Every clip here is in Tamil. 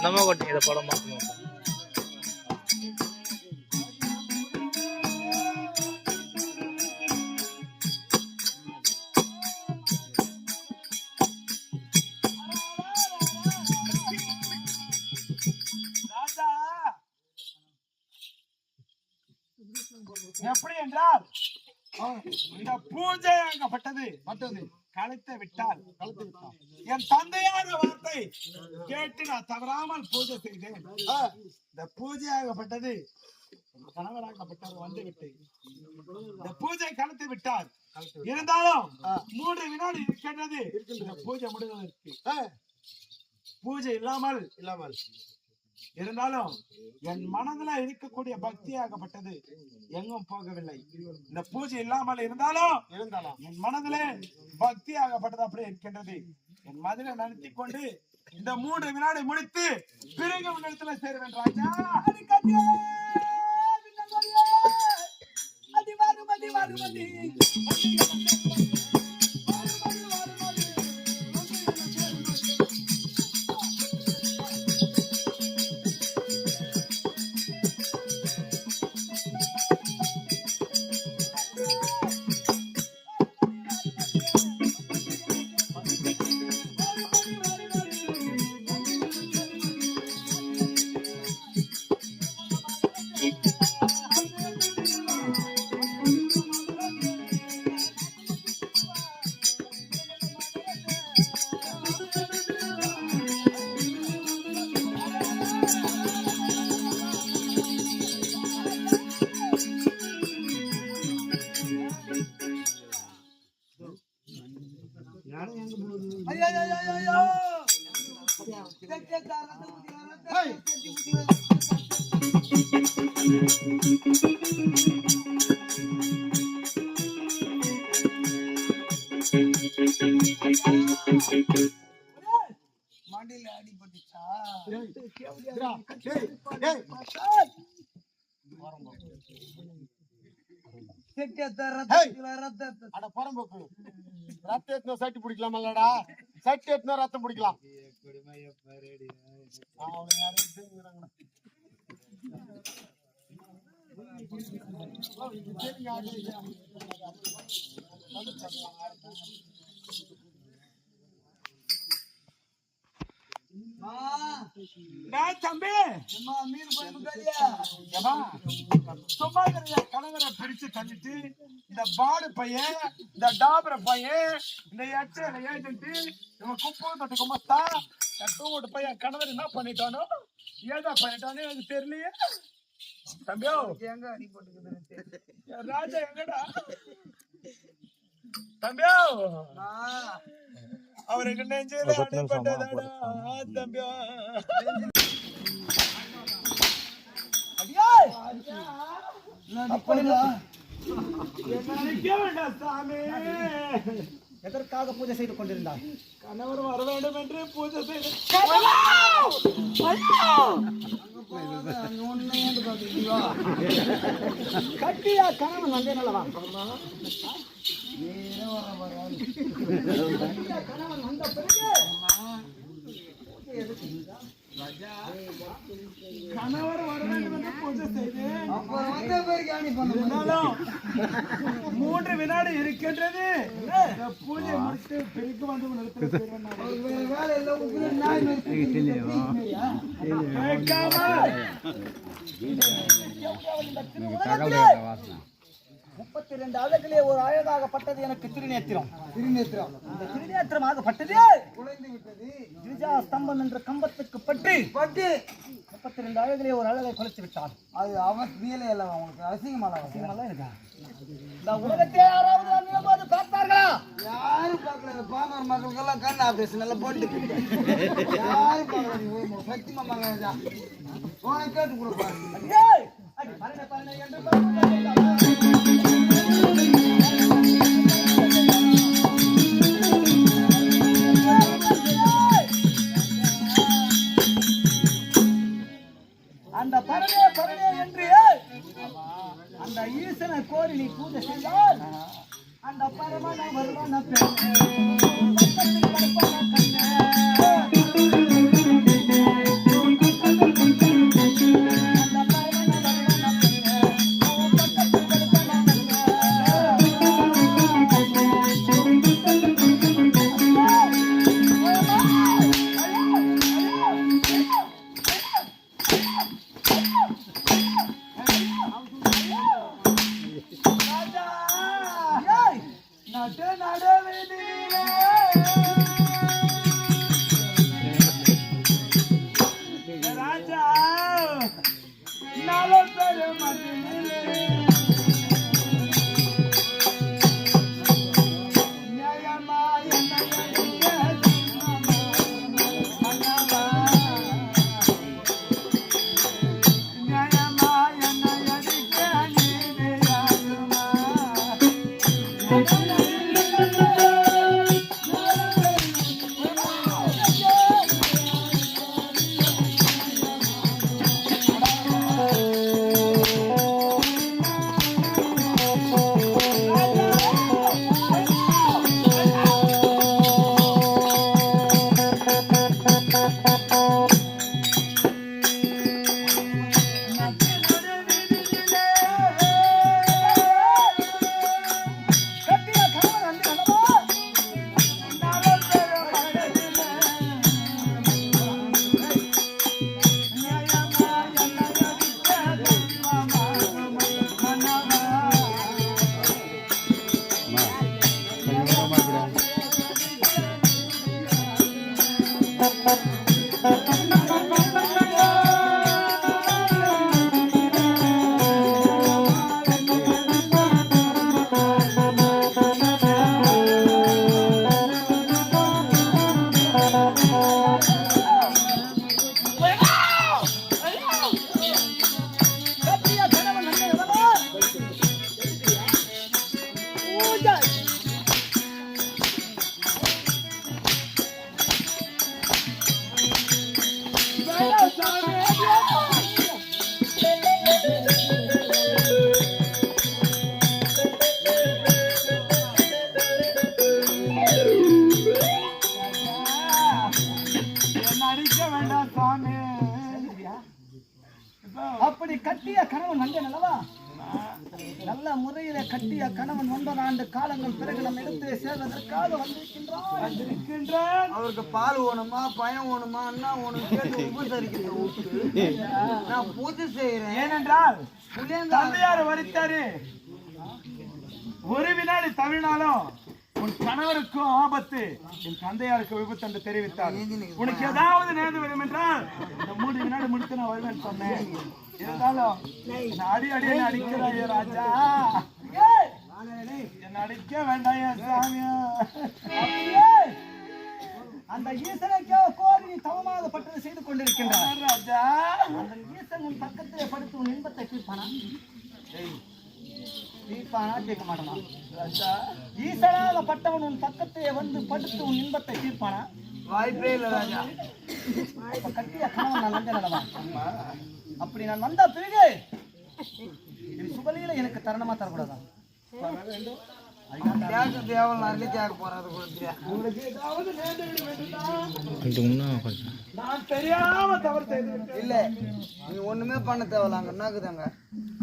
நம்ம கொட்டிங்க படம் பார்க்கணும். எப்படி என்றால் இந்த பூஜை அங்கப்பட்டது கலைத்து விட்டால் என் தந்தையார் வார்த்தை கேட்டு நான் தவறாமல் பூஜை செய்தேன். இந்த பூஜை ஆகப்பட்டது கணவராகப்பட்டவர் வந்து விட்டு இந்த பூஜை கலைத்து விட்டார். இருந்தாலும் 3 வினாடி இருக்கின்றது இந்த பூஜை முடிவதற்கு. பூஜை இல்லாமல் இருந்தாலும் என் மனதுல இருக்கக்கூடிய பக்தியாகப்பட்டது எங்கும் போகவில்லை. இந்த பூஜை இல்லாமல் இருந்தாலும் என் மனதிலே பக்தியாகப்பட்டது அப்படியே இருக்கின்றது. என் மனதில நினைத்து கொண்டு இந்த 3 வினாடி முடித்து பிறகு உன்னிடத்துல சேருவேன் ராஜா. மண்டியில அடிபட்டுச்சா? சட்டி பிடிக்கலாமல்லடா, சட்டி எத்தனை ரத்தம் பிடிக்கலாம். தம்பி கணவரை பிடிச்சு தள்ளிட்டு இந்த பாடு பையன், இந்த டாபர பையன், இந்த ஏஜென்ட், இவன் குப்பை தொட்டு குமஸ்தா தூங்கிட்டு பையன் கணவர் என்ன பண்ணிட்டானோ ஏதா பண்ணிட்டானோ எனக்கு தெரியலையே. தம்பியோ எங்க அடி போட்டுக்குது ராஜா எங்கடா? தம்பியோ அவருக்கு நெஞ்சில அடிபட்டதாடா தம்பியோ. எதற்காக பூஜை செய்து கொண்டிருந்தார்? கணவர் வர வேண்டும் என்று பூஜை செய்து கட்டியா கணவன் வந்தே நல்லவா கணவன் வந்த பிறகு கணவர் வர வேண்டும் என்று பூஜை செய்து 3 வினாடி இருக்கின்றது. பூஜை முடித்து பிறகு வந்து வேலை எல்லாம் 32 அழகிலே ஒரு அழகாகப்பட்டது எனக்கு திருநேத்திரம். இந்த திருநேத்திரமாகப்பட்டது குலைந்து விட்டது. கிரிஜா ஸ்தம்பம் என்ற கம்பத்துக்கு பட்டு 32 அழகிலே ஒரு அழகை குலைத்து விட்டான். அது அவன் மேலே எல்லாம் அவனுக்கு அசிங்கமாலாம் இருக்கா? இந்த உலகத்தை யாராவது அந்நியமாவது பார்த்தார்களா? யாரும் பார்க்கல. பாமர் மக்களுக்கெல்லாம் கண் ஆபரேஷன் எல்லாம் போட்டு யாரும் பார்க்கல. சக்தி மாமாங்க கேட்டு கொடுப்பாங்க. அந்த பரணே என்று அந்த ஈசனை கோரி நீ பூஜை செய்தால் அந்த பரமான வருமான பெண் அடிக்க வேண்டாம் சாமி. அப்படி கட்டிய கணவன் வந்தேன் அல்லவா? நல்ல முறையில கட்டிய கணவன் 9 ஆண்டு காலங்கள் பிறகு நம்ம இடத்திலே சேர்வதற்காக வந்திருக்கின்றான். அவருக்கு பால் ஓணுமா பயம் ஓணுமா என்ன ஓணும் கேட்டு உபசரிக்கிறேன். நான் பூஜை செய்யறேன். ஏனென்றால் தந்தையார் வரித்தாரு, ஒரு வினாடி தவினாலும் உன் கணவருக்கும் ஆபத்து, என் தந்தையாருக்கு விபத்து என்று தெரிவித்தார். உனக்கு ஏதாவது நேர்ந்து வரும் என்றால் இந்த 3 வினாடி முடித்து நான் வருவேன் சொன்னேன். இருந்தாலும் அடி அடி என்ன அடிக்கிறாயே ராஜா, என்ன அடிக்க வேண்டாம் சாமியா. அந்த ஈசனுக்கே கோரி தவமாகப்பட்டது செய்து கொண்டிருக்கின்றார் ராஜா. அந்த ஈசன் உன் பக்கத்திலே படுத்து உன் இன்பத்தை தீர்ப்பானா? தீர்ப்பானா? கேட்க மாட்டானா ராஜா? ஈசனாகப்பட்டவன் உன் பக்கத்திலே வந்து படுத்து உன் இன்பத்தை தீர்ப்பானா? வாய்ப்பே இல்லை ராஜா. அப்ப கட்டிய கணவன் நான் வந்தேன் அல்லவா? அப்படி நான் வந்த பிறகு என் சுபலியில எனக்கு தருணமா தரக்கூடாதா? கேட்க தேவல் நிறைய கேட்க போறாரு கொடுத்துறியா? நான் தெரியாம தவறு செய்து இல்ல நீ ஒண்ணுமே பண்ண தேவையில்ல. அங்க என்னாக்குதாங்க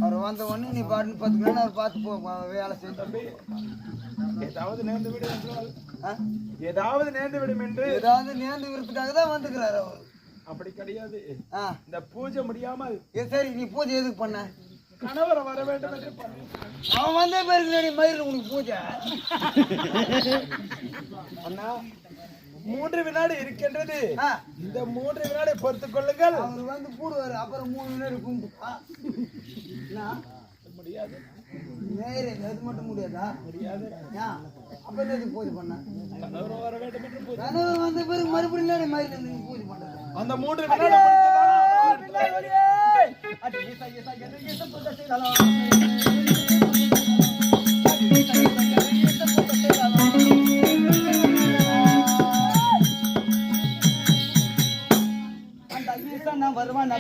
அவர் வந்த உடனே நீ பாட்டு பார்த்துக்கணும். அவர் பார்த்து போ வேலை செஞ்சு. ஏதாவது நேர்ந்து விடும் என்றால் ஏதாவது நேர்ந்து விடும் என்று ஏதாவது நேர்ந்து விடுறதுக்காக தான் வந்துக்கிறாரு அவர். அப்படி கிடையாது. இந்த பூஜை முடியாமல் சரி நீ பூஜை எதுக்கு பண்ண? கணவரை வர வேண்டும் என்று அவன் வந்தே பேருக்கு மயிர் உனக்கு பூஜை. அண்ணா 3 வினாடி இருக்கின்றது. இந்த 3 வினாடி பொறுத்துக் கொள்ளுங்கள். அவர் வந்து கூடுவாரு. அப்புறம் 3 வினாடி கும்பிட்டுப்பா. முடியாது. நேரு அது மட்டும் முடியாதா? முடியாது. அப்ப என்ன பூஜை பண்ண? கணவர் வர வேண்டும் என்று பூஜை. கணவர் வந்த பிறகு மறுபடியும் மயிர் நீ பூஜை பண்ற. அந்த 3 வினாடி வருவான்.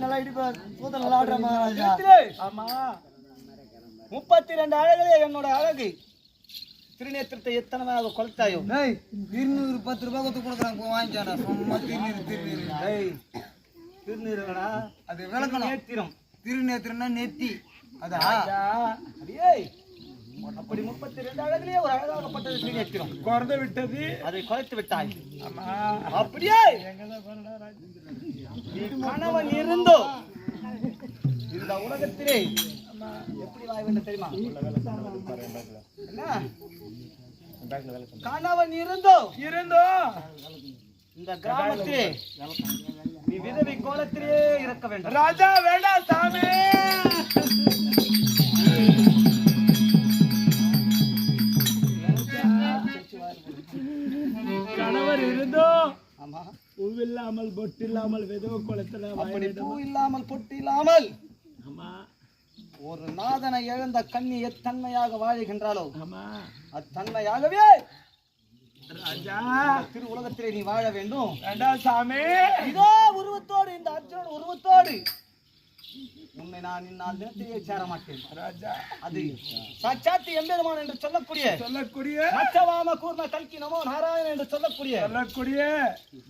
நல்லா இடிப்பார். சூத்த நல்லா ஆடுற மகாராஜா. ஆமா 32 அழகுலே என்னோட அழகு திருநேத்திரத்தை எத்தனமாக கொளுத்தாயோ. 210 ரூபாய் கொடுத்து கொடுக்குறாங்க. வாங்கிச்சாடா சும்மா திருநீருடா. அது விளக்கணும். நேத்திரம். திருநேத்திரம்னா நெத்தி. அதா அப்படி 32 அழகுலே ஒரு அழகாகப்பட்டது திருநேத்திரம் குறைந்து விட்டது. அதை குறைத்து விட்டாய். ஆமா அப்படியே கணவன் இருந்தோ இந்த உலகத்திலே எப்படி வாய் வேண்டும் தெரியுமா? கணவன் இருந்தோ இந்த கிராமத்திலே நீ விதவை கோலத்திலே இருக்க வேண்டும். ராஜா வேண்டாம் சாமி. கணவர் இருந்தோ பூவில்லாமல் பொட்டில்லாமல் விதவை கோலத்துல அப்படி பூ இல்லாமல் பொட்டு இல்லாமல் ஆமா ஒரு நாதனை இழந்த கண்ணி எத்தன்மையாக வாழுகின்றாலோ ஆமா அத்தன்மையாகவே ராஜா திரு உலகத்திலே நீ வாழ வேண்டும். வேண்டாம் சாமி. இதோ உருவத்தோடு, இந்த அர்ஜுனன் உருவத்தோடு உன்னை நான் இந்நாள் தினத்திலே சேர மாட்டேன் ராஜா. அது சாட்சாத் எம்பெருமான் என்று சொல்லக்கூடிய மச்சவாம கூர்ம கல்கி நமோ நாராயணன் என்று சொல்லக்கூடிய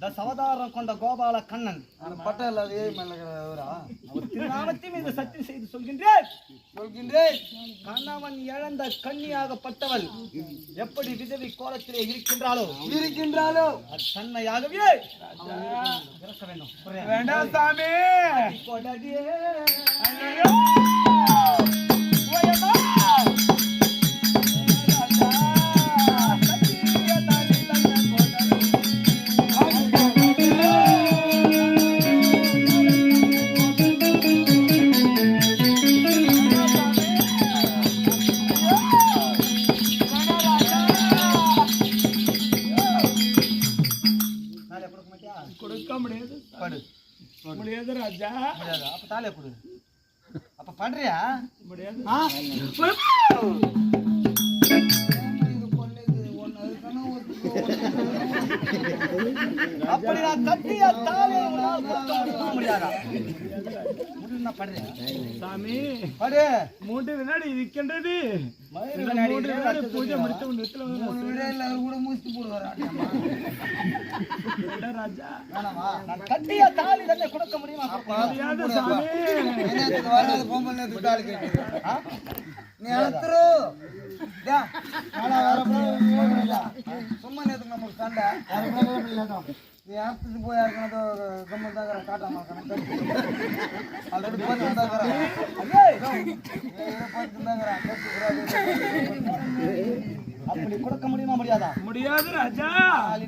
தசவதாரம் கொண்ட கோபால கண்ணன் பட்டல் அது மேலவரா அவர் திருநாமத்தை மீது சத்தியம் செய்து சொல்கின்றேன் கணவன் இழந்த கன்னியாகப்பட்டவள் எப்படி விதவி கோலத்திலே இருக்கின்றாளோ தன்மையாகவே இறக்க வேண்டும். வேண்டாம் சாமி. கொடுக்க முடியாது. முடியாது ராஜா. அப்ப தாலே கொடு. அப்ப பண்றியா? முடியாது. அப்படி நான் கட்டிய தாலே முடியாதா? சாமி படு. 3 வினாடி இருக்கின்றது. பூஜை முடித்து கூட முடிச்சு போடுவாரா ராஜா. கட்டிய தாலி தன்னை கொடுக்க முடியுமா? முடியாது சாமி. வராது பொம்பல் நேரத்துக்கு தாலி கட்டி நீ அழுத்துரு சும்மா நேரத்துக்கு நமக்கு சண்டை நீ அறுத்துட்டு போய் இருக்கணும் கம்மல் தாக்கிற காட்டாம ஆல்ரெடி பார்த்து அப்படி கொடுக்க முடியுமா? முடியாதா? முடியாது ராஜா.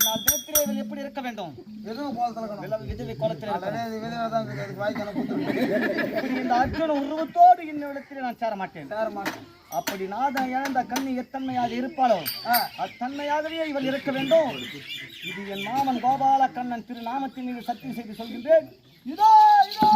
நான் தேத்திரே எப்படி இருக்க வேண்டும்? எதுவும் கோலத்தில் விதவை கோலத்தில் வாய்க்கான இந்த அர்ஜுன உருவத்தோடு இன்னிடத்தில் நான் சேர மாட்டேன். அப்படி நாதன் இழந்த கண்ணி எத்தன்மையாக இருப்பாளோ அத்தன்மையாகவே இவள் இருக்க வேண்டும். இது என் மாமன் கோபால கண்ணன் திருநாமத்தின் மீது சத்தியம் செய்து சொல்கின்றேன். இதோ இதோ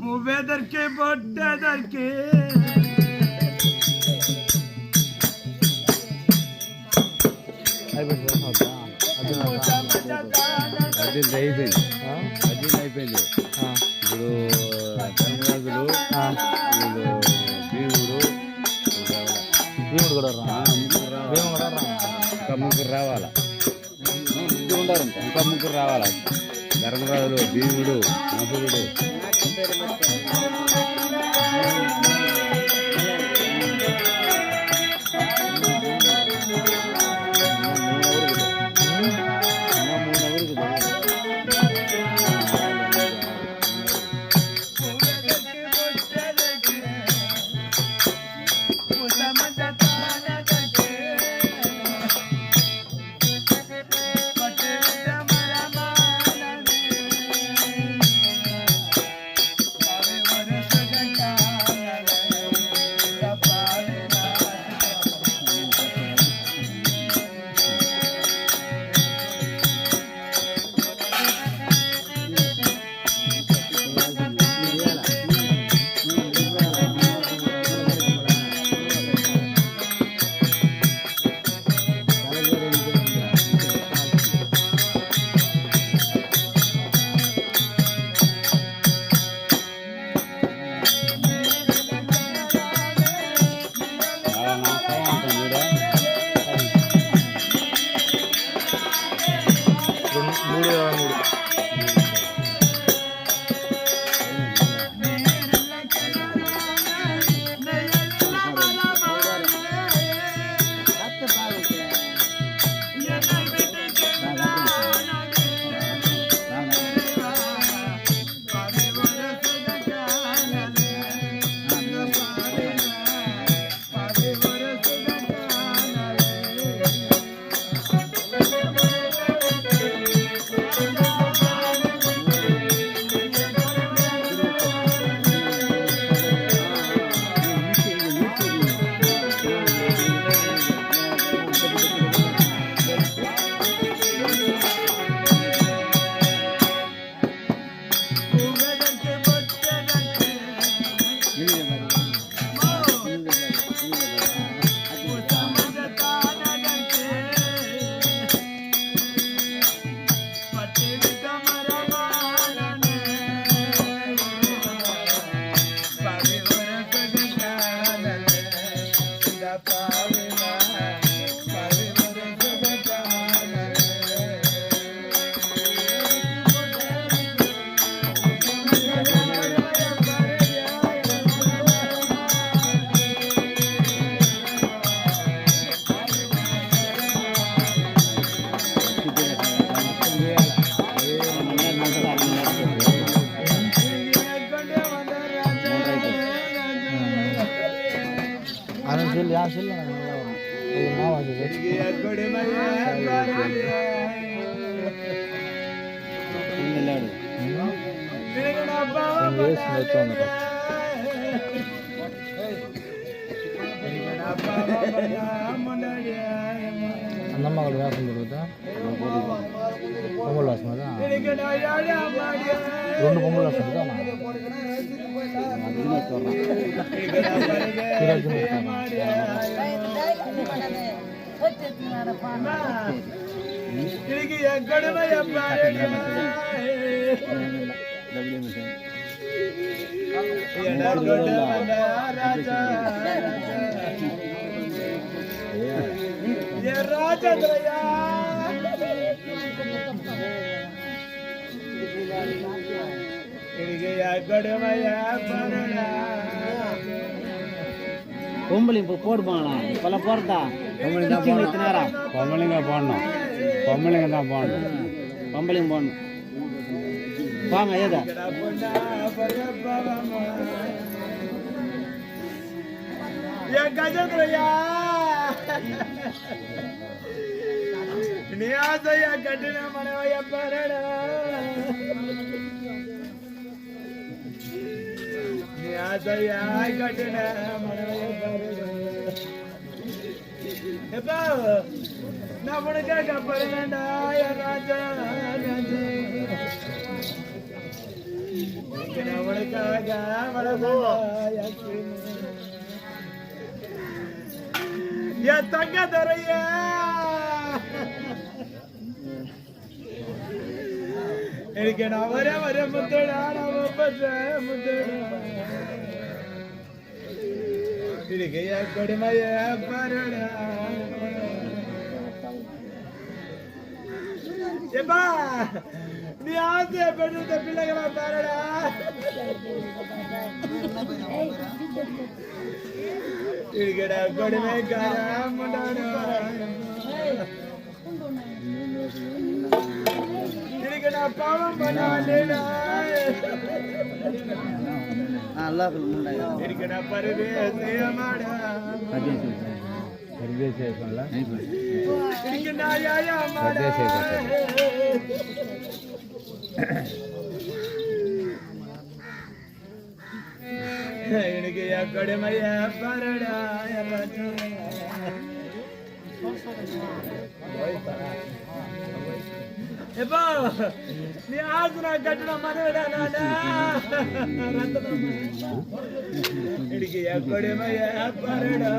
மூவேதற்கு பொட்டதற்கு అయిపోయింది ఇప్పుడు ధనరాజులు భీముడు కూడా ఇంకా ముగ్గురు రావాలా ఇంకా ముగ్గురు రావాలా ధర్మరాజులు భీముడు నకులుడు அந்தம்மாவோட வாசம் கொடுத்தா பொங்கல் வாசம் தான் 2 பொங்கல் வாசம் தான் ராஜந்திரயா பொம்பளைங்க போடுவாங்களா இப்பெல்லாம் போறதா பொம்பளைங்க போடணும் பொம்பளைங்க தான் போடணும் பொம்பளைங்க போடணும் வாங்க ஏதா கஜந்திரயா நீ ஆசையா கட்டின மனவைய பரடா நீ ஆசையா கட்டின மனவைய பரடா எப்பா நான் உனக்காக பரடா ராஜா ராஜா நான் உனக்காக வரதா என் தங்க தரையா எனக்கு நான் வர முத்தடா நான் முத்தடா இருக்கைய கொடுமைய பரடா எப்பா நீ ஆசைய பெற்ற பிள்ளைகளா பாருடா இருக்கடா கொடுமைக்கார முன்னாடா இருக்கடா பாவம் பண்ணாடா இருக்கடா பரதேசியமாடா பரதேசியம்ல இருக்கடா யாயாமாடா எனக்கு கொடுமைய பரடா எப்போ நீ ஆசனா கட்டண மனவிடா நாடா எனக்கு கொடுமைய பரடா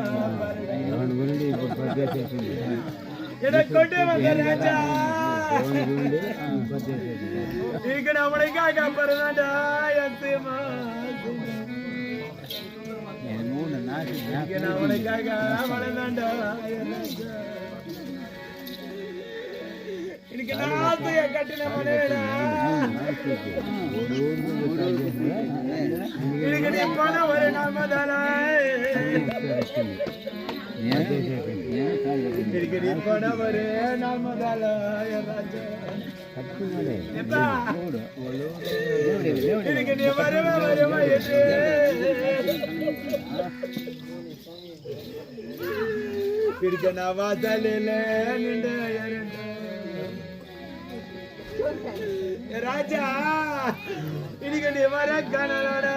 எனக்கு கொண்டு வந்த ராஜா இங்க நம்மளுக்காக பரதாண்டா எத்தியமா அவனுக்காக வளர்ந்தாண்டா இன்னைக்கு நான் ஆசைய கட்டின மனைவிடா இன்னைக்கு நீ பணம் ஒரு நாமதானா இன்னைக்கு நீ பணம் ஒரு நாமதாலா ராஜா இன்னைக்கு நீ வருவ பிடிக்க நான் வாசலில் ராஜா இன்னைக்கு நீ வர கணவன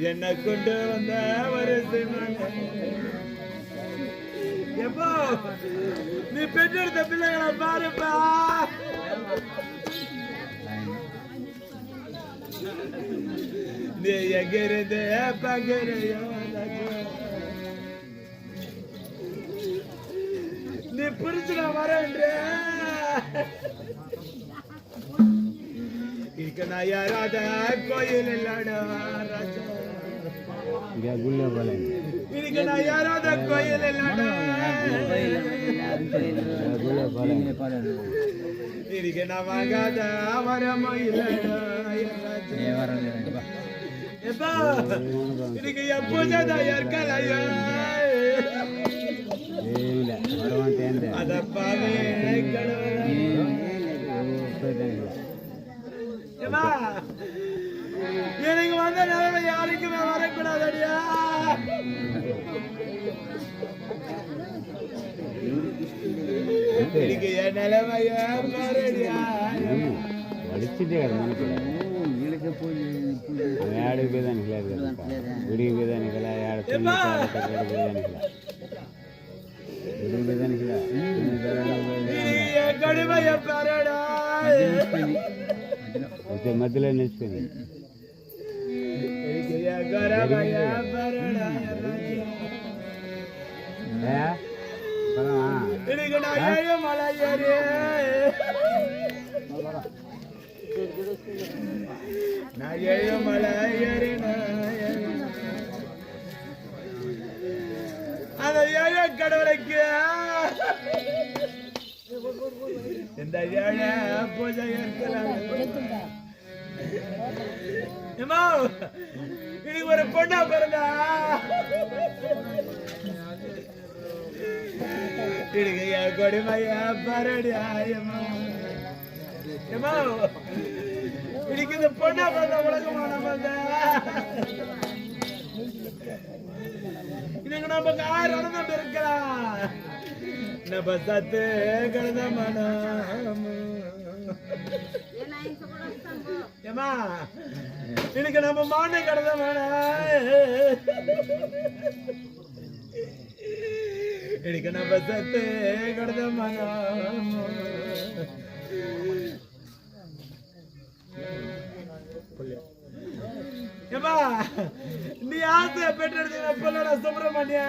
என்ன கொண்டு வந்த ஒரு எப்போ நீ பெற்றெடுத்த பிள்ளைகளை பாருப்பா நீ எங்கிருந்து பகிரையோ நீ பிரிச்சு நான் வரேன்ற இங்க நான் யாராத கோயில் இல்லடா ராஜா இன்னைக்கு நான் யாராத கோயில் இல்லடா இன்னைக்கு நான் வாங்காத வரமோ இல்லடா எப்பா இன்னைக்கு எப்போதா இருக்கலையா அதப்பாவே எனக்கு வந்த நிலைமை யாருக்குமே வரக்கூடாதடியா வலிச்சுட்டு வலிச்சுட்டே மனசுல ஏடுக்கு போய் தான் நிக்கல விடிக்கு போய் தான் நிக்கல ஏடு போய் தான் நிக்கல விடிக்கு போய் தான் நிக்கல மத்தியில நினைச்சுக்கோங்க கடவுளைக்கு இந்த ஏழை பூஜை இன்னைக்கு ஒரு பொண்ணா பிறந்தா கொடுமையா பரடியாயமா இன்னைக்கு இந்த பொண்ணா பிறந்த உலகமான இன்னைக்கு நமக்கு 1000 நடந்துட்டு இருக்கலாம் நம்ம சத்து கலந்த மனம் ஏமா இன்னைக்கு நம்ம மானை கடந்த மனம் இன்னைக்கு நம்ம சத்து கடந்த மனம் ஏமா நீ ஆசையை பெற்றெடுத்த சுப்பிரமணியா